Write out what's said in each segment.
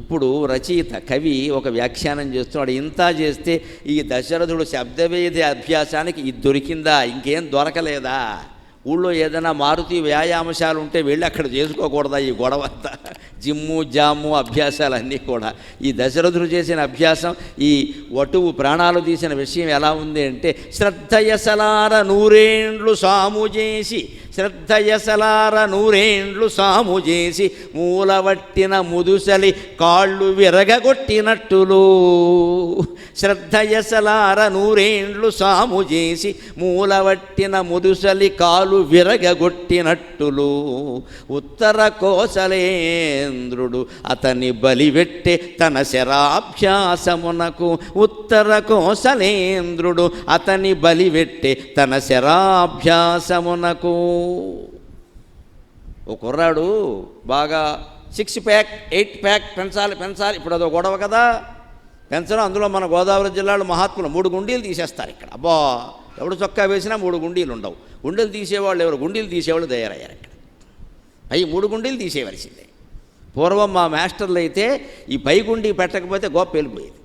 ఇప్పుడు రచయిత కవి ఒక వ్యాఖ్యానం చేస్తున్నాడు. ఇంత చేస్తే ఈ దశరథుడు శబ్దవేది అభ్యాసానికి ఇది దొరికిందా, ఇంకేం దొరకలేదా? ఊళ్ళో ఏదైనా మారుతి వ్యాయామశాలు ఉంటే వెళ్ళి అక్కడ చేసుకోకూడదా ఈ గొడవ అంతా? జిమ్ము జాము అభ్యాసాలన్నీ కూడా ఈ దశరథుడు చేసిన అభ్యాసం, ఈ వటువు ప్రాణాలు తీసిన విషయం ఎలా ఉంది అంటే, శ్రద్ధయసలార నూరేండ్లు సాము చేసి, శ్రద్ధయసలార నూరేండ్లు సాము చేసి, మూలవట్టిన ముదుసలి కాళ్ళు విరగగొట్టినట్టులు. శ్రద్ధయసలార నూరేండ్లు సాము చేసి, మూలవట్టిన ముదుసలి కాలు విరగగొట్టినట్టులు. ఉత్తర కోసలేంద్రుడు అతని బలివెట్టే తన శరాభ్యాసమునకు. ఉత్తర కోసలేంద్రుడు అతని బలివెట్టే తన శరాభ్యాసమునకు. ఓ కుర్రాడు బాగా 6 ప్యాక్ 8 ప్యాక్ పెంచాలి. ఇప్పుడు అదో గొడవ కదా పెంచడం. అందులో మన గోదావరి జిల్లాలో మహాత్ములు 3 గుండీలు తీసేస్తారు ఇక్కడ. అబ్బా, ఎవడు చొక్కా వేసినా 3 గుండీలు ఉండవు. గుండెలు తీసేవాళ్ళు ఎవరు? గుండీలు తీసేవాళ్ళు తయారయ్యారు ఇక్కడ. అవి 3 గుండీలు తీసేయవలసిందే. పూర్వం మా మాస్టర్లు అయితే ఈ పైగుండి పెట్టకపోతే గొప్ప వెళ్ళిపోయేది.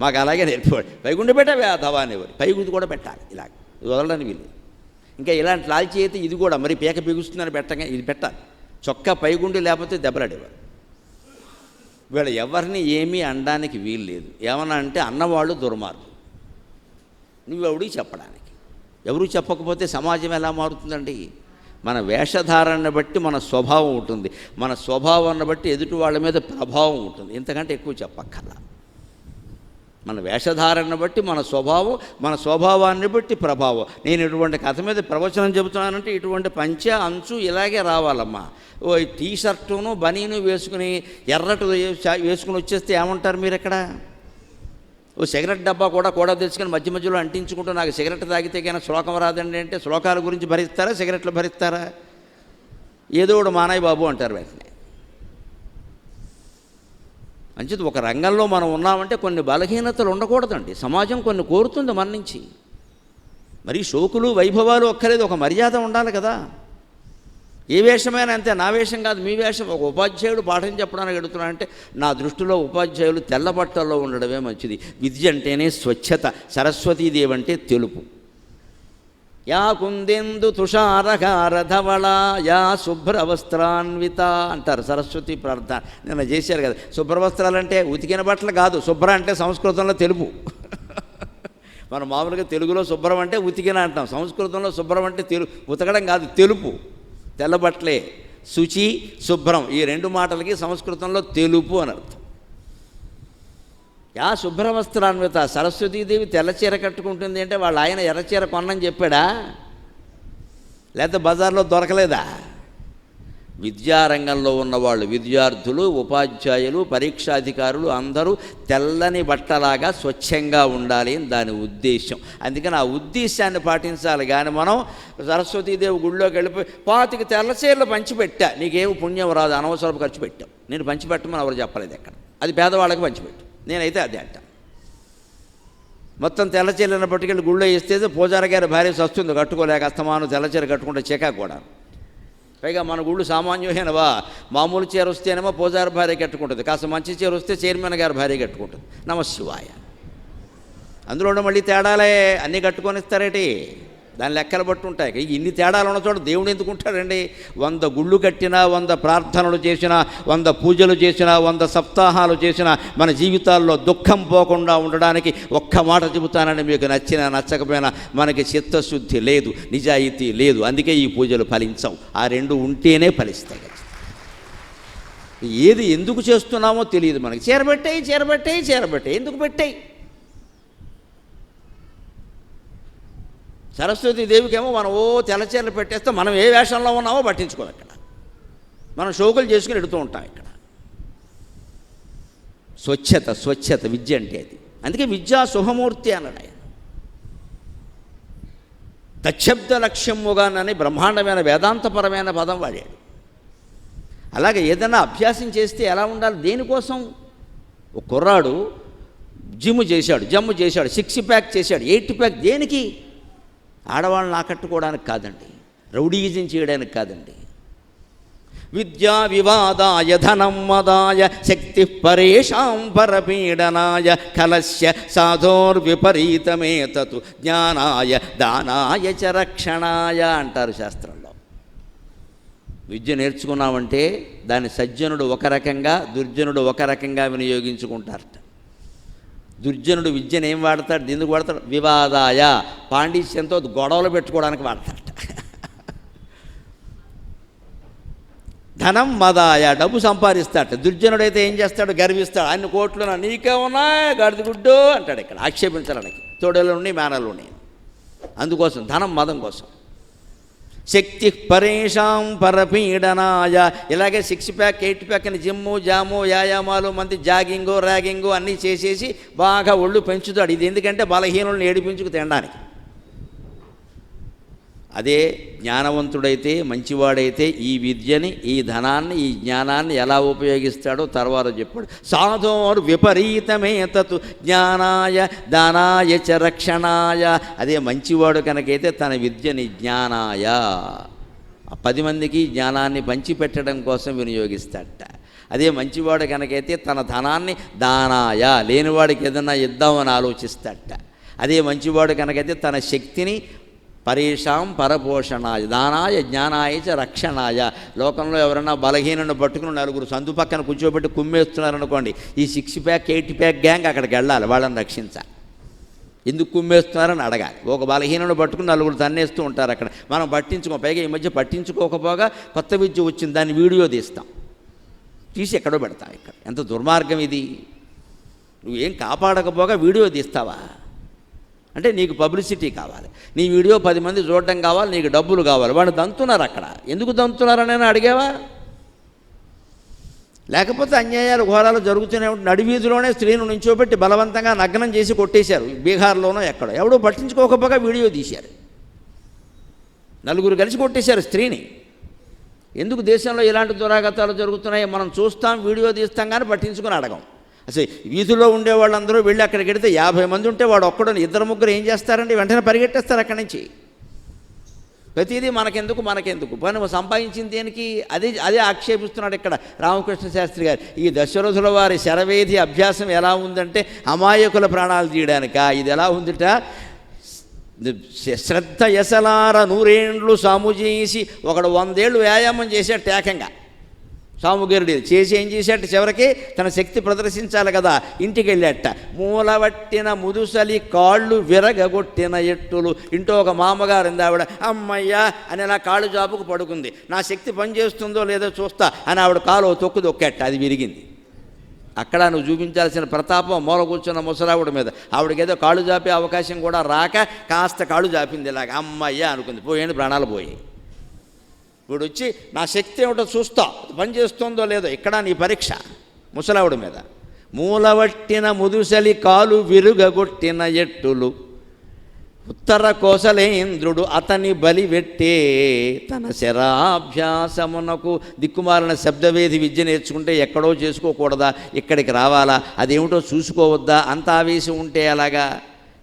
మాకు అలాగే నేర్పేవాడు. పైగుండి పెట్టవే ధవా అనేవారు. పైగుండి కూడా పెట్టాలి, ఇలాగ వదలడానికి వీళ్ళు. ఇంకా ఇలాంటి లాల్చి అయితే ఇది కూడా మరి పీక బిగుస్తుందని పెట్టగా ఇది పెట్టాలి. చొక్కా పైగుండి లేకపోతే దెబ్బలాడేవారు. వీళ్ళు ఎవరిని ఏమీ అనడానికి వీలు లేదు. ఏమన్నా అంటే అన్నవాళ్ళు దుర్మార్గం. నువ్వెవడికి చెప్పడానికి? ఎవరు చెప్పకపోతే సమాజం ఎలా మారుతుందండి? మన వేషధారణను బట్టి మన స్వభావం ఉంటుంది. మన స్వభావాన్ని బట్టి ఎదుటి వాళ్ళ మీద ప్రభావం ఉంటుంది. ఇంతకంటే ఎక్కువ చెప్పక్కర్లా. మన వేషధారణను బట్టి మన స్వభావం, మన స్వభావాన్ని బట్టి ప్రభావం. నేను ఇటువంటి కథ మీద ప్రవచనం చెబుతున్నానంటే ఇటువంటి పంచె అంచు ఇలాగే రావాలమ్మా. ఓ టీ షర్టును బనీను వేసుకుని ఎర్రటు వేసుకుని వచ్చేస్తే ఏమంటారు మీరు ఎక్కడ? ఓ సిగరెట్ డబ్బా కూడా తెచ్చుకొని మధ్య మధ్యలో అంటించుకుంటూ నాకు సిగరెట్ తాగితే కానీ శ్లోకం రాదండి అంటే శ్లోకాల గురించి భరిస్తారా, సిగరెట్లు భరిస్తారా? ఏదో ఒకటి మానాయి బాబు అంటారు వెంటనే. మంచిది, ఒక రంగంలో మనం ఉన్నామంటే కొన్ని బలహీనతలు ఉండకూడదండి. సమాజం కొన్ని కోరుతుంది మన నుంచి. మరి షోకులు వైభవాలు ఒక్కలేదు, ఒక మర్యాద ఉండాలి కదా. ఏ వేషమైనా అంతే. నా వేషం కాదు, మీ వేషం. ఒక ఉపాధ్యాయుడు పాఠం చెప్పడానికి ఎడుతున్నాడంటే నా దృష్టిలో ఉపాధ్యాయులు తెల్ల బట్టల్లో ఉండడమే మంచిది. విద్య అంటేనే స్వచ్ఛత. సరస్వతీదేవి అంటే తెలుపు. యా కుందేందు తుషారకారధవళ యా శుభ్రవస్త్రాన్విత అంటారు సరస్వతి ప్రార్థన. నిన్న చేశారు కదా. శుభ్రవస్త్రాలంటే ఉతికిన బట్టలు కాదు. శుభ్ర అంటే సంస్కృతంలో తెలుపు. మనం మామూలుగా తెలుగులో శుభ్రం అంటే ఉతికిన అంటాం. సంస్కృతంలో శుభ్రం అంటే ఉతకడం కాదు, తెలుపు. తెల్లబట్టలే. శుచి, శుభ్రం ఈ 2 మాటలకి సంస్కృతంలో తెలుపు అని అర్థం. యా శుభ్రవస్త్రాన్విత. సరస్వతీదేవి తెల్ల చీర కట్టుకుంటుంది అంటే వాళ్ళ ఆయన ఎర్రచీర కొన్నని చెప్పాడా? లేకపోతే బజార్లో దొరకలేదా? విద్యారంగంలో ఉన్నవాళ్ళు, విద్యార్థులు, ఉపాధ్యాయులు, పరీక్షాధికారులు అందరూ తెల్లని బట్టలాగా స్వచ్ఛంగా ఉండాలి అని దాని ఉద్దేశం. అందుకని ఆ ఉద్దేశాన్ని పాటించాలి. కానీ మనం సరస్వతీదేవి గుళ్ళోకి వెళ్ళిపోయి 25 తెల్ల చీరలు పంచిపెట్టా, నీకేమి పుణ్యం రాదు, అనవసరపు ఖర్చు పెట్టాం. నేను పంచిపెట్టమని ఎవరు చెప్పలేదు ఎక్కడ. అది పేదవాళ్ళకి పంచిపెట్టు. నేనైతే అదే అంట. మొత్తం తెల్లచీరలను పట్టుకెళ్ళి గుళ్ళో ఇస్తే పూజారి గారి భార్య వస్తుంది కట్టుకోలేక, అస్తమానం తెల్లచీర కట్టుకుంటే చికా కూడా. పైగా మన గుళ్ళు సామాన్యమైనవా? మామూలు చీర వస్తేనేమో పూజారి భార్య కట్టుకుంటుంది, కాస్త మంచి చీర వస్తే చైర్మన్ గారి భార్య కట్టుకుంటుంది. నమశివాయ. అందులో మళ్ళీ తేడాలే. అన్నీ కట్టుకొని ఇస్తారేటి? దాని లెక్కలు బట్టి ఉంటాయి. ఇన్ని తేడాలు ఉన్న చోట దేవుడు ఎందుకు ఉంటాడండి? 100 గుళ్ళు కట్టినా, 100 ప్రార్థనలు చేసినా, 100 పూజలు చేసినా, 100 సప్తాహాలు చేసినా మన జీవితాల్లో దుఃఖం పోకుండా ఉండడానికి ఒక్క మాట చెబుతానని మీకు నచ్చినా నచ్చకపోయినా మనకి చిత్తశుద్ధి లేదు, నిజాయితీ లేదు. అందుకే ఈ పూజలు ఫలించవు. ఆ 2 ఉంటేనే ఫలిస్తాయి. ఏది ఎందుకు చేస్తున్నామో తెలియదు మనకి. చేరబెట్టాయి ఎందుకు పెట్టాయి? సరస్వతీదేవికేమో మనం తెల్లచీరలు పెట్టేస్తే మనం ఏ వేషంలో ఉన్నామో పట్టించుకోదు. అక్కడ మనం షోకులు చేసుకుని ఎడుతూ ఉంటాం. ఇక్కడ స్వచ్ఛత విద్య అంటే అది. అందుకే విద్యా శుభమూర్తి అన్నాడు ఆయన. తచ్చబ్ద లక్ష్యముగానని బ్రహ్మాండమైన వేదాంతపరమైన పదం వాడాడు. అలాగే ఏదైనా అభ్యాసం చేస్తే ఎలా ఉండాలి? దేనికోసం? ఒక కుర్రాడు జమ్ము చేశాడు, 6 ప్యాక్ చేశాడు, 8 ప్యాక్ దేనికి? ఆడవాళ్ళని ఆకట్టుకోవడానికి కాదండి, రౌడీయిజం చేయడానికి కాదండి, విద్యా వివాదాయ ధనం మదాయ శక్తి పరేషాం పరపీడనాయ కలస్య సాధోర్విపరీతమేతతు జ్ఞానాయ దానాయ చ రక్షణాయ అంటారు శాస్త్రంలో. విద్య నేర్చుకున్నామంటే దాన్ని సజ్జనుడు ఒక రకంగా, దుర్జనుడు ఒక రకంగా వినియోగించుకుంటారట. దుర్జనుడు విద్యను ఏం వాడతాడు, ఎందుకు వాడతాడు? వివాదాయ, పాండిత్యంతో గొడవలు పెట్టుకోవడానికి వాడతాడట. ధనం మదాయ, డబ్బు సంపాదిస్తాడట. దుర్జనుడైతే ఏం చేస్తాడు? గర్విస్తాడు. అన్ని కోట్లు నీకే ఉన్నాయి గాడిద గుడ్డు అంటాడు. ఇక్కడ ఆక్షేపించడానికి తోడేళ్ళు ఉన్నాయి, మేనలు ఉన్నాయి. అందుకోసం ధనం, మదం కోసం. శక్తి పరేషాం పరపీడనాయ, ఇలాగే 6 ప్యాక్ 8 ప్యాక్ అని జిమ్ము జాము వ్యాయామాలు మంది జాగింగు ర్యాగింగు అన్నీ చేసేసి బాగా ఒళ్ళు పెంచుతాడు. ఇది ఎందుకంటే బలహీనులను ఏడిపించుకు తినడానికి. అదే జ్ఞానవంతుడైతే, మంచివాడైతే ఈ విద్యని, ఈ ధనాన్ని, ఈ జ్ఞానాన్ని ఎలా ఉపయోగిస్తాడో తర్వాత చెప్పాడు. సాధోర్ విపరీతమేతతు జ్ఞానాయ దానాయ చ రక్షణాయ. అదే మంచివాడు కనుకైతే తన విద్యని జ్ఞానాయ, 10 మందికి జ్ఞానాన్ని పంచిపెట్టడం కోసం వినియోగిస్తాడట. అదే మంచివాడు కనుకైతే తన ధనాన్ని దానాయ, లేనివాడికి ఏదన్నా ఇద్దామని ఆలోచిస్తాడట. అదే మంచివాడు కనుకైతే తన శక్తిని పరేషాం పరపోషణాయ దానాయ జ్ఞానాయ చ రక్షణాయ. లోకంలో ఎవరైనా బలహీనను పట్టుకుని నలుగురు సందు పక్కన కూర్చోబెట్టి కుమ్మేస్తున్నారనుకోండి, ఈ 6 ప్యాక్ 8 ప్యాక్ గ్యాంగ్ అక్కడికి వెళ్ళాలి, వాళ్ళని రక్షించాలి. ఎందుకు కుమ్మేస్తున్నారని అడగాలి. ఒక బలహీనను పట్టుకుని నలుగురు తన్నేస్తూ ఉంటారు అక్కడ. మనం పట్టించుకో, పైగా ఈ మధ్య పట్టించుకోకపోగా కొత్త విద్య వచ్చింది, దాన్ని వీడియో తీస్తాం, తీసి ఎక్కడో పెడతాం. ఇక్కడ ఎంత దుర్మార్గం ఇది! నువ్వేం కాపాడకపోగా వీడియో తీస్తావా? అంటే నీకు పబ్లిసిటీ కావాలి, నీ వీడియో 10 మంది చూడడం కావాలి, నీకు డబ్బులు కావాలి. వాడిని దంతున్నారు అక్కడ. ఎందుకు దంతున్నారని అడిగావా? లేకపోతే అన్యాయాలు ఘోరాలు జరుగుతూనే ఉంటుంది. నడివీధిలోనే స్త్రీను నుంచోబెట్టి బలవంతంగా నగ్నం చేసి కొట్టేశారు బీహార్లోనో ఎక్కడో. ఎవడో పట్టించుకోకపోగా వీడియో తీశారు, నలుగురు కలిసి కొట్టేశారు స్త్రీని. ఎందుకు దేశంలో ఇలాంటి దురాగతాలు జరుగుతున్నాయి? మనం చూస్తాం, వీడియో తీస్తాం, కానీ పట్టించుకుని అడగం. అసలు వీధిలో ఉండే వాళ్ళందరూ వెళ్ళి అక్కడికి వెడితే 50 మంది ఉంటే వాడు ఒక్కడు 2-3 ఏం చేస్తారండి? వెంటనే పరిగెట్టేస్తారు అక్కడి నుంచి. ప్రతిదీ మనకెందుకు పని సంపాదించింది దేనికి? అదే ఆక్షేపిస్తున్నాడు ఇక్కడ రామకృష్ణ శాస్త్రి గారు. ఈ దశరథుల వారి శరవేది అభ్యాసం ఎలా ఉందంటే అమాయకుల ప్రాణాలు తీయడానిక. ఇది ఎలా ఉందిట? శ్రద్ధ యసలార 100 ఏండ్లు సాము చేసి ఒకడు 100 ఏళ్ళు వ్యాయామం చేశాడు ఏకంగా. సాముగరుడు చేసి ఏం చేశాట? చివరికి తన శక్తి ప్రదర్శించాలి కదా, ఇంటికి వెళ్ళాట. మూలవట్టిన ముదుసలి కాళ్ళు విరగగొట్టిన ఎట్టులు. ఇంట్లో ఒక మామగారు ఉంది, ఆవిడ అమ్మయ్యా అని అలా కాళ్ళు జాపుకు పడుకుంది. నా శక్తి పనిచేస్తుందో లేదో చూస్తా అని ఆవిడ కాలు తొక్కు దొక్కేట, అది విరిగింది. అక్కడ నువ్వు చూపించాల్సిన ప్రతాపం మూల కూర్చున్న ముసలావిడ మీద. ఆవిడకేదో కాళ్ళు జాపే అవకాశం కూడా రాక కాస్త కాళ్ళు జాపింది, ఇలాగ అమ్మయ్యా అనుకుంది. పోయండి, ప్రాణాలు పోయాయి. ఇప్పుడు వచ్చి నా శక్తి ఏమిటో చూస్తా, పనిచేస్తుందో లేదో. ఇక్కడ నీ పరీక్ష ముసలావిడ మీద. మూలవట్టిన ముదుసలి కాలు విరుగగొట్టిన ఎట్టులు ఉత్తర కోసలేంద్రుడు అతని బలివెట్టే తన శరాభ్యాసమునకు. దిక్కుమాలిన శబ్దవేది విద్య నేర్చుకుంటే ఎక్కడో చేసుకోకూడదా? ఇక్కడికి రావాలా? అదేమిటో చూసుకోవద్దా? అంత ఆవేశం ఉంటే అలాగా?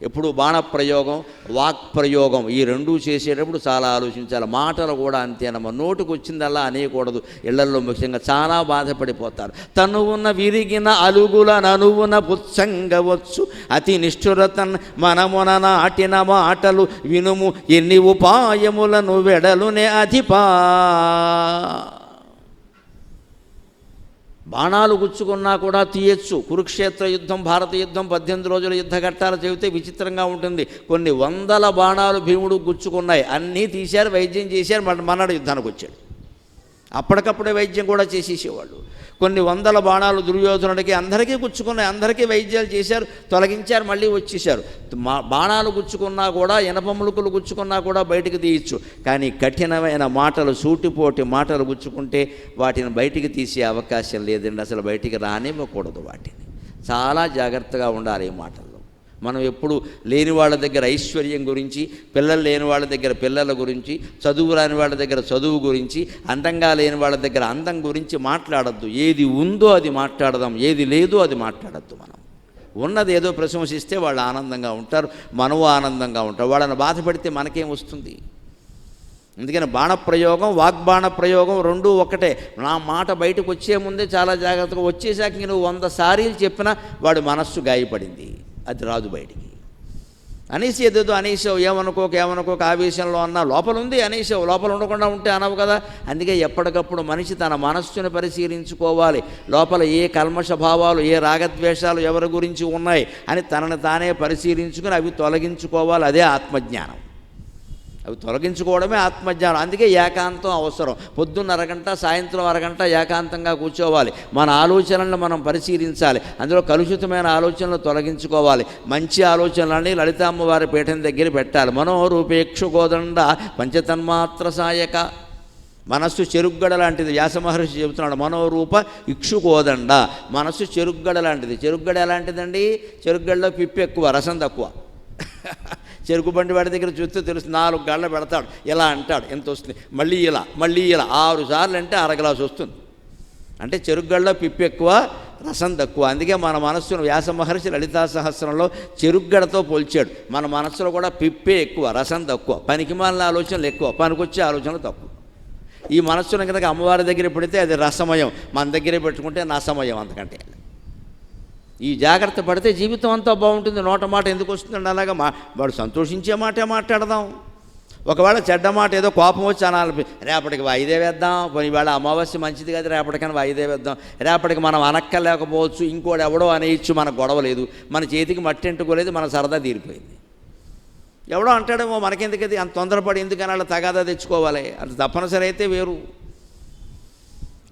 ఎప్పుడు బాణప్రయోగం, వాక్ప్రయోగం ఈ రెండూ చేసేటప్పుడు చాలా ఆలోచించాలి. మాటలు కూడా అంతేనమ్మా, నోటుకు వచ్చిందల్లా అనేయకూడదు. ఇళ్లల్లో ముఖ్యంగా చాలా బాధపడిపోతారు. తనువున విరిగిన అలుగుల ననువున పుచ్చంగవచ్చు అతి నిష్ఠురతన్ మనమున నాటిన మాటలు వినుము ఎన్ని ఉపాయములను వెడలునే అధిపా. బాణాలు గుచ్చుకున్నా కూడా తీయచ్చు. కురుక్షేత్ర యుద్ధం, భారత యుద్ధం 18 రోజుల యుద్ధ ఘట్టాలు చెబితే విచిత్రంగా ఉంటుంది. కొన్ని 100 బాణాలు భీముడు గుచ్చుకున్నాయి, అన్నీ తీశారు, వైద్యం చేశారు, మన్నాడు యుద్ధానికి వచ్చాడు. అప్పటికప్పుడే వైద్యం కూడా చేసేసేవాళ్ళు. కొన్ని 100 బాణాలు దుర్యోధనుడికి అందరికీ గుచ్చుకున్నాయి, అందరికీ వైద్యాలు చేశారు, తొలగించారు, మళ్ళీ వచ్చేసారు. బాణాలు గుచ్చుకున్నా కూడా, ఇనపములుకులు గుచ్చుకున్నా కూడా బయటికి తీయచ్చు. కానీ కఠినమైన మాటలు, సూటిపోటి మాటలు గుచ్చుకుంటే వాటిని బయటికి తీసే అవకాశం లేదండి. అసలు బయటికి రానివ్వకూడదు. వాటిని చాలా జాగ్రత్తగా ఉండాలి ఈ మాటల్లో. మనం ఎప్పుడు లేని వాళ్ళ దగ్గర ఐశ్వర్యం గురించి, పిల్లలు లేని వాళ్ళ దగ్గర పిల్లల గురించి, చదువు రాని వాళ్ళ దగ్గర చదువు గురించి, అందంగా లేని వాళ్ళ దగ్గర అందం గురించి మాట్లాడద్దు. ఏది ఉందో అది మాట్లాడదాం, ఏది లేదో అది మాట్లాడద్దు. మనం ఉన్నది ఏదో ప్రశంసిస్తే వాళ్ళు ఆనందంగా ఉంటారు, మనము ఆనందంగా ఉంటాం. వాళ్ళని బాధపడితే మనకేం వస్తుంది? అందుకని బాణప్రయోగం వాగ్బాణప్రయోగం రెండూ ఒకటే. నా మాట బయటకు వచ్చే ముందే చాలా జాగ్రత్తగా, వచ్చేసాక నువ్వు 100 సార్లు చెప్పినా వాడి మనస్సు గాయపడింది, అది రాదు బయటికి. అనేసి ఏదేదో అనేసావు, ఏమనుకోక ఆవేశంలో అన్నా లోపల ఉంది అనేసావు, లోపల ఉండకుండా ఉంటే అనవు కదా. అందుకే ఎప్పటికప్పుడు మనిషి తన మనస్సును పరిశీలించుకోవాలి. లోపల ఏ కల్మష భావాలు, ఏ రాగద్వేషాలు ఎవరి గురించి ఉన్నాయి అని తనను తానే పరిశీలించుకుని అవి తొలగించుకోవాలి. అదే ఆత్మజ్ఞానం. అవి తొలగించుకోవడమే ఆత్మజ్ఞానం. అందుకే ఏకాంతం అవసరం. పొద్దున్న అరగంట, సాయంత్రం అరగంట ఏకాంతంగా కూర్చోవాలి. మన ఆలోచనలను మనం పరిశీలించాలి. అందులో కలుషితమైన ఆలోచనలు తొలగించుకోవాలి. మంచి ఆలోచనలని లలితామ్మవారి పీఠం దగ్గర పెట్టాలి. మనోరూపేక్షు గోదండ పంచతన్మాత్ర సాయక. మనస్సు చెరుగ్గడ లాంటిది. వ్యాస మహర్షి చెబుతున్నాడు, మనోరూప ఇక్షుకోదండ. మనస్సు చెరుగ్గడ లాంటిది. చెరుగ్గడ ఎలాంటిదండి? చెరుగ్గడలో పిప్పి ఎక్కువ, రసం తక్కువ. చెరుకు బండి వాడి దగ్గర చూస్తే తెలుసు, 4 గళ్ళ పెడతాడు, ఇలా అంటాడు, ఎంత వస్తుంది, మళ్ళీ ఇలా 6 సార్లు అంటే అరగ్లాసు వస్తుంది. అంటే చెరుగ్గళ్ళలో పిప్పి ఎక్కువ, రసం తక్కువ. అందుకే మన మనస్సును వ్యాస మహర్షి లలితా సహస్రంలో చెరుగ్గడతో పోల్చాడు. మన మనస్సులో కూడా పిప్పే ఎక్కువ, రసం తక్కువ, పనికిమాలిన ఆలోచనలు ఎక్కువ, పనికొచ్చే ఆలోచనలు తక్కువ. ఈ మనస్సును కనుక అమ్మవారి దగ్గర పెడితే అది రసమయం, మన దగ్గరే పెట్టుకుంటే నసమయం. అంతకంటే ఈ జాగ్రత్త పడితే జీవితం అంతా బాగుంటుంది. నోట మాట ఎందుకు వస్తుందండి? అలాగా వాడు సంతోషించే మాటే మాట్లాడదాం. ఒకవేళ చెడ్డ మాట ఏదో కోపం వచ్చి అనాలి, రేపటికి వాయిదే వేద్దాం, ఇవాళ అమావాస్య మంచిది కదా రేపటికని వాయిదే వేద్దాం, రేపటికి మనం అనక్కలేకపోవచ్చు, ఇంకోటి ఎవడో అనేయచ్చు, మనకు గొడవ లేదు, మన చేతికి మట్టి అంటుకోలేదు, మన సరదా తీరిపోయింది. ఎవడో అంటాడేమో, మనకెందుకది అంత తొందరపడి ఎందుకని అలా తగాదా తెచ్చుకోవాలి? అది తప్పనిసరి అయితే వేరు.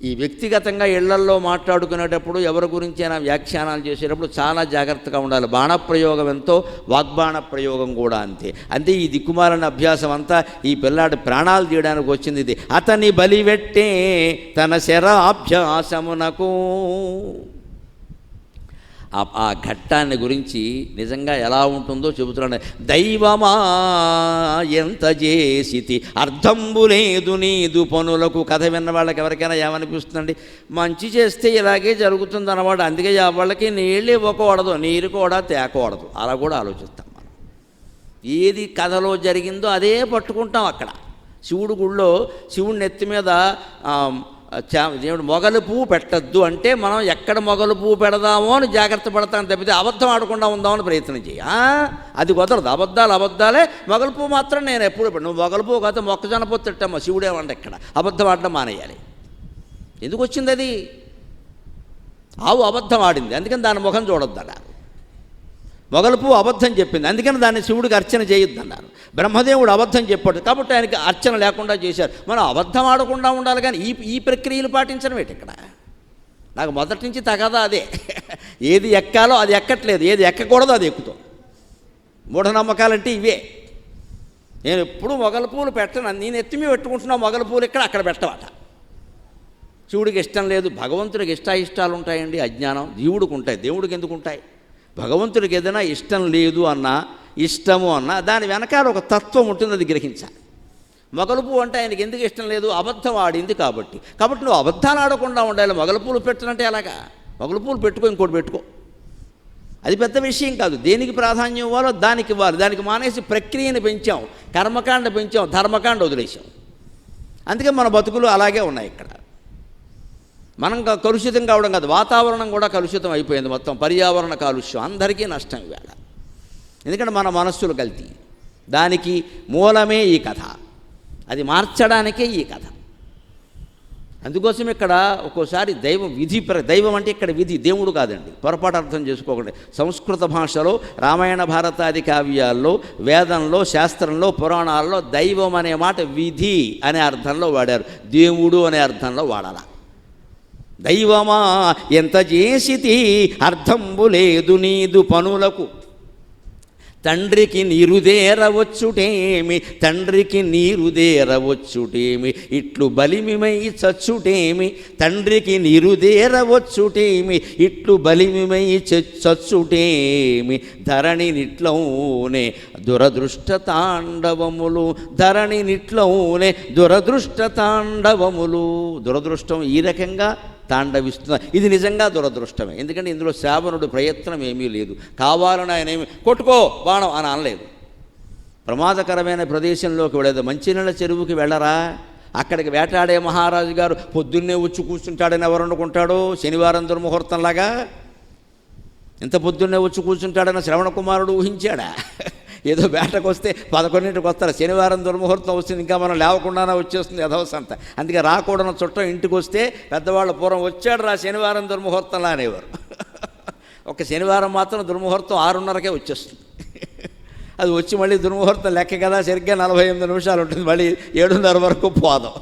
ఈ వ్యక్తిగతంగా ఇళ్లల్లో మాట్లాడుకునేటప్పుడు ఎవరి గురించి అయినా వ్యాఖ్యానాలు చేసేటప్పుడు చాలా జాగ్రత్తగా ఉండాలి. బాణప్రయోగం ఎంతో వాగ్బాణ ప్రయోగం కూడా అంతే. అంతే ఈ దిక్కుమాలిన అభ్యాసం అంతా ఈ పిల్లాడి ప్రాణాలు తీయడానికి వచ్చింది. ఇది అతని బలివెట్టే తన శరాభ్యాసమునకు. ఆ ఘట్టాన్ని గురించి నిజంగా ఎలా ఉంటుందో చెబుతున్నాను. దైవమా ఎంత చేసితి అర్థంబు లేదు నీదు పనులకు. కథ విన్న వాళ్ళకి ఎవరికైనా ఏమనిపిస్తుందండి? మంచి చేస్తే ఇలాగే జరుగుతుంది అన్నమాట. అందుకే వాళ్ళకి నీళ్ళు ఇవ్వకూడదు, నీరు కూడా తేకూడదు, అలా కూడా ఆలోచిస్తాం మనం. ఏది కథలో జరిగిందో అదే పట్టుకుంటాం. అక్కడ శివుడు గుళ్ళో శివుడి నెత్తి మీద దేవుడు మొగలు పువ్వు పెట్టద్దు అంటే మనం ఎక్కడ మొగలు పువ్వు పెడదామో అని జాగ్రత్త పడతాను తప్పితే అబద్ధం ఆడకుండా ఉందామని ప్రయత్నం చేయ. అది కుదరదు. అబద్ధాలే. మొగలు పువ్వు మాత్రం నేను ఎప్పుడు నువ్వు మొగలు పువ్వు కాదు మొక్కజొన్న పొత్తు తిట్టమ్మా, శివుడేమంటే ఇక్కడ అబద్ధం ఆడడం మానేయాలి. ఎందుకు వచ్చింది అది? ఆవు అబద్ధం ఆడింది, అందుకని దాని ముఖం చూడొద్దు అన్నారు. మొగలు పువ్వు అబద్ధం చెప్పింది, అందుకని దాన్ని శివుడికి అర్చన చేయొద్దు అన్నారు. బ్రహ్మదేవుడు అబద్ధం చెప్పాడు కాబట్టి ఆయనకి అర్చన లేకుండా చేశారు. మనం అబద్ధం ఆడకుండా ఉండాలి, కానీ ఈ ప్రక్రియలు పాటించడం ఏంటి ఇక్కడ? నాకు మొదటి నుంచి తగదా అదే. ఏది ఎక్కాలో అది ఎక్కట్లేదు, ఏది ఎక్కకూడదో అది ఎక్కుతాం. మూఢనమ్మకాలంటే ఇవే. నేను ఎప్పుడు మొగలు పూలు పెట్టను, నేను ఎత్తిమీ పెట్టుకుంటున్నా, మొగలు పూలు ఇక్కడ అక్కడ పెట్టవాట. శివుడికి ఇష్టం లేదు. భగవంతుడికి ఇష్టాయిష్టాలు ఉంటాయండి. అజ్ఞానం జీవుడికి ఉంటాయి, దేవుడికి ఎందుకు ఉంటాయి? భగవంతుడికి ఏదైనా ఇష్టం లేదు అన్నా, ఇష్టము అన్నా దాని వెనకాల ఒక తత్వం ఉంటుంది, అది గ్రహించాలి. మొగలుపు అంటే ఆయనకి ఎందుకు ఇష్టం లేదు? అబద్ధం ఆడింది కాబట్టి నువ్వు అబద్ధాలు ఆడకుండా ఉండాలి. మొగలు పూలు పెట్టనంటే అలాగా? మొగలు పూలు పెట్టుకో, ఇంకోటి పెట్టుకో, అది పెద్ద విషయం కాదు. దేనికి ప్రాధాన్యం ఇవ్వాలో దానికి ఇవ్వాలి. దానికి మానేసి ప్రక్రియను పెంచాం, కర్మకాండ పెంచాం, ధర్మకాండ వదిలేసాం. అందుకే మన బతుకులు అలాగే ఉన్నాయి. ఇక్కడ మనం కలుషితం కావడం కాదు, వాతావరణం కూడా కలుషితం అయిపోయింది. మొత్తం పర్యావరణ కాలుష్యం, అందరికీ నష్టం ఇవాళ. ఎందుకంటే మన మనస్సులు కల్తీ. దానికి మూలమే ఈ కథ, అది మార్చడానికే ఈ కథ. అందుకోసం ఇక్కడ ఒక్కోసారి దైవం అంటే ఇక్కడ విధి, దేవుడు కాదండి, పొరపాటు అర్థం చేసుకోకండి. సంస్కృత భాషలో రామాయణ భారతాది కావ్యాల్లో, వేదంలో, శాస్త్రంలో, పురాణాల్లో దైవం అనే మాట విధి అనే అర్థంలో వాడారు, దేవుడు అనే అర్థంలో వాడాల. దైవమా ఎంత చేసితి అర్థంబు లేదు నీదు పనులకు. తండ్రికి నీరుదేరవచ్చుటేమి, తండ్రికి నీరుదేరవచ్చుటేమి, ఇట్లు బలిమిమై చచ్చుటేమి. తండ్రికి నీరుదేరవచ్చుటేమి, ఇట్లు బలిమిమై చచ్చుటేమి. ధరణి నిట్లవునే దురదృష్ట తాండవములు, ధరణి నిట్లవునే దురదృష్ట తాండవములు. దురదృష్టం ఈ రకంగా తాండవిస్తున్నారు. ఇది నిజంగా దురదృష్టమే. ఎందుకంటే ఇందులో శ్రావణుడు ప్రయత్నం ఏమీ లేదు. కావాలని ఆయన ఏమి కొట్టుకో బాణం అని అనలేదు. ప్రమాదకరమైన ప్రదేశంలోకి వెళ్ళదు. మంచినీళ్ళ చెరువుకి వెళ్ళరా? అక్కడికి వేటాడే మహారాజు గారు పొద్దున్నే వచ్చి కూర్చుంటాడని ఎవరు అనుకుంటాడో? శనివారం దుర్ముహూర్తంలాగా ఇంత పొద్దున్నే వచ్చి కూర్చుంటాడని శ్రవణ కుమారుడు ఊహించాడా? ఏదో వేటకు వస్తే 11ంటికి వస్తారు, శనివారం దుర్ముహూర్తం వస్తుంది, ఇంకా మనం లేవకుండానే వచ్చేస్తుంది యథవసంత. అందుకే రాకూడని చుట్టం ఇంటికి వస్తే పెద్దవాళ్ళ పూర్వం వచ్చాడు రా శనివారం దుర్ముహూర్తంలా అనేవారు. ఒక శనివారం మాత్రం దుర్ముహూర్తం 6:30కే వచ్చేస్తుంది. అది వచ్చి మళ్ళీ దుర్ముహూర్తం లెక్క కదా, సరిగ్గా 48 నిమిషాలు ఉంటుంది, మళ్ళీ 7:30 వరకు పోదాం.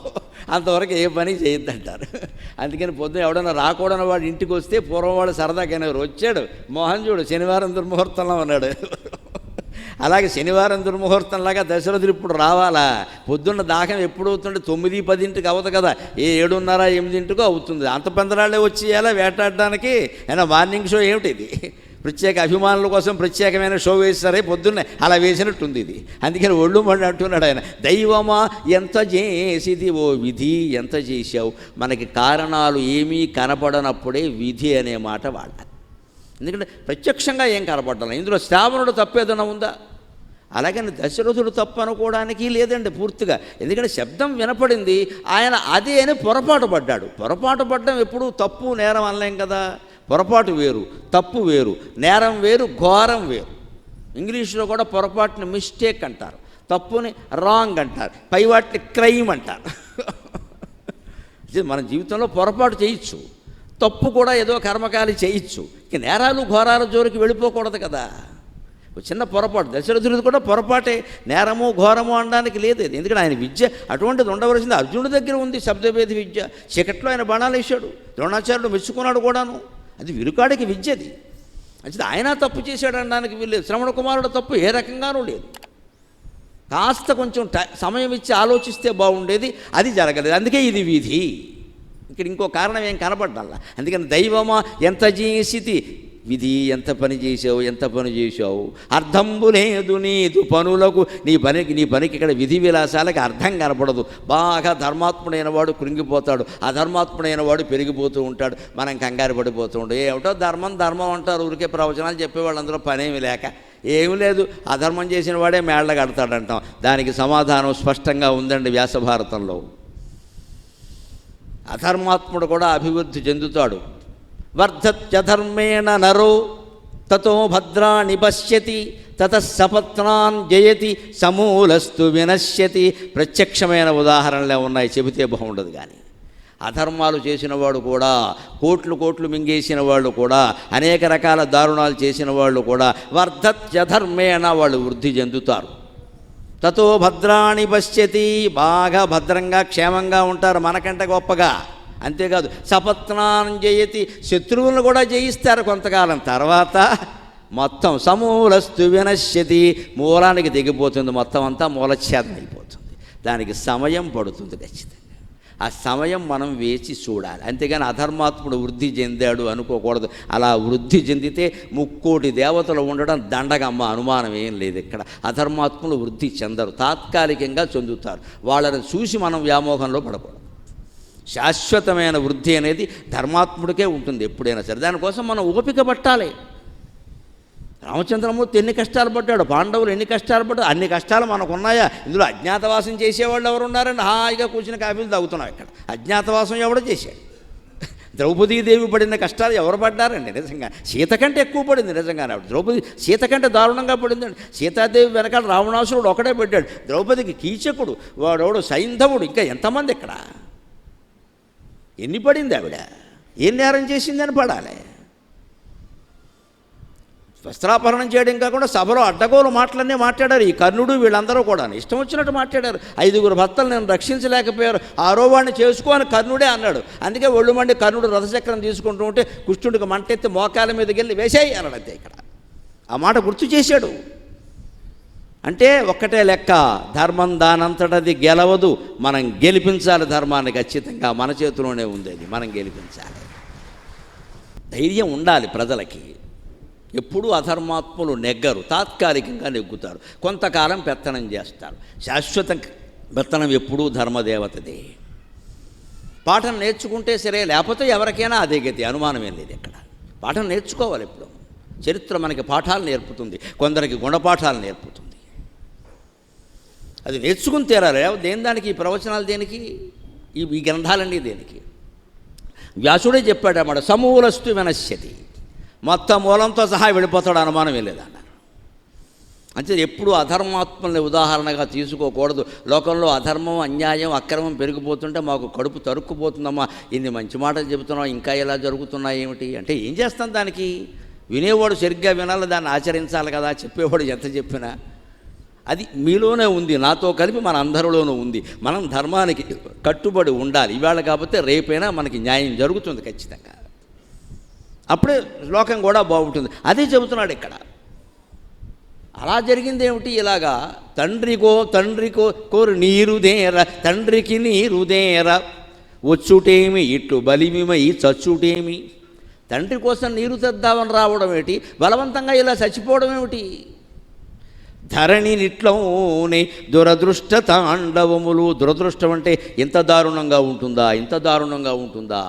అంతవరకు ఏ పని చేయొద్దంటారు. అందుకని పొద్దున ఎవడన్నా రాకూడని వాడు ఇంటికి వస్తే పూర్వం వాడు సరదాకైనవారు, వచ్చాడు మోహన్ చూడు శనివారం దుర్ముహూర్తంలో ఉన్నాడు. అలాగే శనివారం దుర్ముహూర్తంలాగా దశరథుడు ఇప్పుడు రావాలా? పొద్దున్న దాహం ఎప్పుడు అవుతుంటే 9-10ంటికి అవ్వదు కదా, 7:30-8ంటికో అవుతుంది. అంత పెందరాళ్ళే వచ్చేయాలా వేటాడడానికి? అయినా మార్నింగ్ షో ఏమిటి ఇది? ప్రత్యేక అభిమానుల కోసం ప్రత్యేకమైన షో వేస్తారే పొద్దున్నే, అలా వేసినట్టుంది ఇది. అందుకని ఒళ్ళు మండి అంటున్నాడు ఆయన, దైవమా ఎంత చేసిది ఓ విధి, ఎంత చేశావు. మనకి కారణాలు ఏమీ కనపడనప్పుడే విధి అనే మాట వాడాలి. ఎందుకంటే ప్రత్యక్షంగా ఏం కనపడాలి. ఇందులో శ్రావణుడు తప్పేదన్నా ఉందా? అలాగని దశరథుడు తప్పు అనుకోవడానికి లేదండి పూర్తిగా. ఎందుకంటే శబ్దం వినపడింది, ఆయన అదే అని పొరపాటు పడ్డాడు. పొరపాటు పడ్డం ఎప్పుడు తప్పు నేరం అనలేం కదా. పొరపాటు వేరు, తప్పు వేరు, నేరం వేరు, ఘోరం వేరు. ఇంగ్లీష్లో కూడా పొరపాటుని మిస్టేక్ అంటారు, తప్పుని రాంగ్ అంటారు, పై వాటిని క్రైమ్ అంటారు. మన జీవితంలో పొరపాటు చేయొచ్చు, తప్పు కూడా ఏదో కర్మకాలి చేయొచ్చు. ఇక నేరాలు ఘోరాల జోలికి వెళ్ళిపోకూడదు కదా. చిన్న పొరపాటు, దశరథుడిది కూడా పొరపాటే, నేరము ఘోరము అనడానికి లేదు. ఎందుకంటే ఆయన విద్య అటువంటిది ఉండవలసింది అర్జునుడి దగ్గర ఉంది, శబ్దభేద విద్య. చీకట్లో ఆయన బాణాలు వేశాడు, ద్రోణాచార్యుడు మెచ్చుకున్నాడు కూడాను. అది విరుకాడికి విద్యది. అది ఆయన తప్పు చేశాడు అనడానికి వీల్లేదు. శ్రవణ కుమారుడు తప్పు ఏ రకంగానూ లేదు. కాస్త కొంచెం సమయం ఇచ్చి ఆలోచిస్తే బాగుండేది, అది జరగలేదు. అందుకే ఇది విధి. ఇక్కడ ఇంకో కారణం ఏం కనపడ్డల్లా. అందుకని దైవమా ఎంత చేసితి, విధి ఎంత పని చేసావు, ఎంత పని చేసావు. అర్థంబు లేదు నీదు పనులకు, నీ పనికి ఇక్కడ విధి విలాసాలకి అర్థం కనపడదు. బాగా ధర్మాత్ముడైన వాడు కృంగిపోతాడు, అధర్మాత్ముడైన వాడు పెరిగిపోతూ ఉంటాడు. మనం కంగారు పడిపోతూ ఉంటాడు. ఏమిటో ధర్మం అంటారు, ఊరికే ప్రవచనాలు చెప్పేవాళ్ళు, అందులో పనేమి లేక ఏమి లేదు. అధర్మం చేసిన వాడే మేళ్ళ కడతాడంటాం. దానికి సమాధానం స్పష్టంగా ఉందండి వ్యాసభారతంలో. అధర్మాత్ముడు కూడా అభివృద్ధి చెందుతాడు. వర్ధత్యధర్మేణ నరో తతో భద్రాణి పశ్యతి తతః సపత్నాన్ జయతి సమూలస్తు వినశ్యతి. ప్రత్యక్షమైన ఉదాహరణలే ఉన్నాయి, చెబితే బాగుండదు. కానీ అధర్మాలు చేసిన వాడు కూడా, కోట్లు మింగేసిన వాళ్ళు కూడా, అనేక రకాల దారుణాలు చేసిన వాళ్ళు కూడా వర్ధత్యధర్మేణ వాళ్ళు వృద్ధి చెందుతారు. తతో భద్రాణి పశ్యతి, బాగా భద్రంగా క్షేమంగా ఉంటారు, మనకంటే గొప్పగా. అంతేకాదు సపత్నాన్ జయతి, శత్రువులను కూడా జయిస్తారు కొంతకాలం తర్వాత. మొత్తం సమూలస్తు వినశ్యతి, మూలానికి దిగిపోతుంది, మొత్తం అంతా మూలఛేదం అయిపోతుంది. దానికి సమయం పడుతుంది ఖచ్చితంగా. ఆ సమయం మనం వేచి చూడాలి. అంతేగాని అధర్మాత్ముడు వృద్ధి చెందాడు అనుకోకూడదు. అలా వృద్ధి చెందితే 3,000,000 దేవతలు ఉండడం దండగమ్మ, అనుమానం ఏం లేదు. ఇక్కడ అధర్మాత్ములు వృద్ధి చెందరు, తాత్కాలికంగా చెందుతారు. వాళ్ళని చూసి మనం వ్యామోహంలో పడకూడదు. శాశ్వతమైన వృద్ధి అనేది ధర్మాత్ముడికే ఉంటుంది ఎప్పుడైనా సరే. దానికోసం మనం ఓపిక పట్టాలి. రామచంద్రమూర్తి ఎన్ని కష్టాలు పడ్డాడు, పాండవులు ఎన్ని కష్టాలు పడ్డాడు. అన్ని కష్టాలు మనకు ఉన్నాయా? ఇందులో అజ్ఞాతవాసం చేసేవాళ్ళు ఎవరు ఉన్నారండి? హాయిగా కూర్చుని కాఫీలు తాగుతున్నాం. ఇక్కడ అజ్ఞాతవాసం ఎవడు చేశాడు? ద్రౌపదీదేవి పడిన కష్టాలు ఎవరు పడ్డారండి? నిజంగా సీత కంటే ఎక్కువ పడింది. నిజంగానే ఆవిడ ద్రౌపది సీత కంటే దారుణంగా పడిందండి. సీతాదేవి వెనకాల రావణాసురుడు ఒకటే పెట్టాడు, ద్రౌపదికి కీచకుడు, వాడోడు సైంధవుడు, ఇంకా ఎంతమంది ఇక్కడ. ఎన్ని పడింది ఆవిడ? ఏం నేరం చేసిందని పడాలి? వస్త్రాపహరణం చేయడం కాకుండా సభలో అడ్డగోలు మాటలన్నీ మాట్లాడారు ఈ కర్ణుడు, వీళ్ళందరూ కూడా ఇష్టం వచ్చినట్టు మాట్లాడారు. 5 భర్తలు నేను రక్షించలేకపోయారు, 6వ వాడిని చేసుకోని కర్ణుడే అన్నాడు. అందుకే ఒళ్ళు మండి కర్ణుడు రథచక్రం తీసుకుంటూ ఉంటే కుష్ఠుడికి మంటెత్తి మోకాల మీదకి వెళ్ళి వేసేయి అన్నాడు. అంతే ఇక్కడ ఆ మాట గుర్తు చేశాడు. అంటే ఒక్కటే లెక్క, ధర్మం దానంతటది గెలవదు, మనం గెలిపించాలి ధర్మాన్ని. ఖచ్చితంగా మన చేతిలోనే ఉంది, అది మనం గెలిపించాలి. ధైర్యం ఉండాలి ప్రజలకి. ఎప్పుడూ అధర్మాత్ములు నెగ్గరు, తాత్కాలికంగా నెగ్గుతారు, కొంతకాలం పెత్తనం చేస్తారు. శాశ్వత పెత్తనం ఎప్పుడూ ధర్మదేవతదే. పాఠం నేర్చుకుంటే సరే, లేకపోతే ఎవరికైనా అదే గతి, అనుమానమేం లేదు. ఇక్కడ పాఠం నేర్చుకోవాలి. ఎప్పుడు చరిత్ర మనకి పాఠాలు నేర్పుతుంది, కొందరికి గుణపాఠాలు నేర్పుతుంది. అది నేర్చుకుని తీరాలి. దేని దానికి ఈ ప్రవచనాలు దేనికి, ఈ గ్రంథాలన్నీ దేనికి? వ్యాసుడే చెప్పాడు అన్నమాట, సమూలస్తు వినశ్యతి, మొత్తం మూలంతో సహా వెళ్ళిపోతాడు, అనుమానం వెళ్ళేదన్నారు. అంటే ఎప్పుడు అధర్మాత్మల్ని ఉదాహరణగా తీసుకోకూడదు. లోకంలో అధర్మం, అన్యాయం, అక్రమం పెరిగిపోతుంటే మాకు కడుపు తరుక్కుపోతుందమ్మా, ఇన్ని మంచి మాటలు చెబుతున్నాం, ఇంకా ఇలా జరుగుతున్నాయి ఏమిటి అంటే ఏం చేస్తాం? దానికి వినేవాడు సరిగ్గా వినాలి, దాన్ని ఆచరించాలి కదా. చెప్పేవాడు ఎంత చెప్పినా అది మీలోనే ఉంది, నాతో కలిపి మన అందరిలోనూ ఉంది. మనం ధర్మానికి కట్టుబడి ఉండాలి. ఇవాళ కాకపోతే రేపైనా మనకి న్యాయం జరుగుతుంది ఖచ్చితంగా. అప్పుడే లోకం కూడా బాగుంటుంది. అదే చెబుతున్నాడు ఇక్కడ. అలా జరిగింది ఏమిటి? ఇలాగా తండ్రికో కోరు నీరుదేర, తండ్రికి నీరుదేర వచ్చుటేమి, ఇట్లు బలిమిమై చచ్చుటేమి. తండ్రి కోసం నీరు తెద్దామని రావడం ఏమిటి, బలవంతంగా ఇలా చచ్చిపోవడం ఏమిటి? ధరణి నిట్లోనే దురదృష్ట తాండవములు. దురదృష్టం అంటే ఇంత దారుణంగా ఉంటుందా, ఇంత దారుణంగా ఉంటుందా?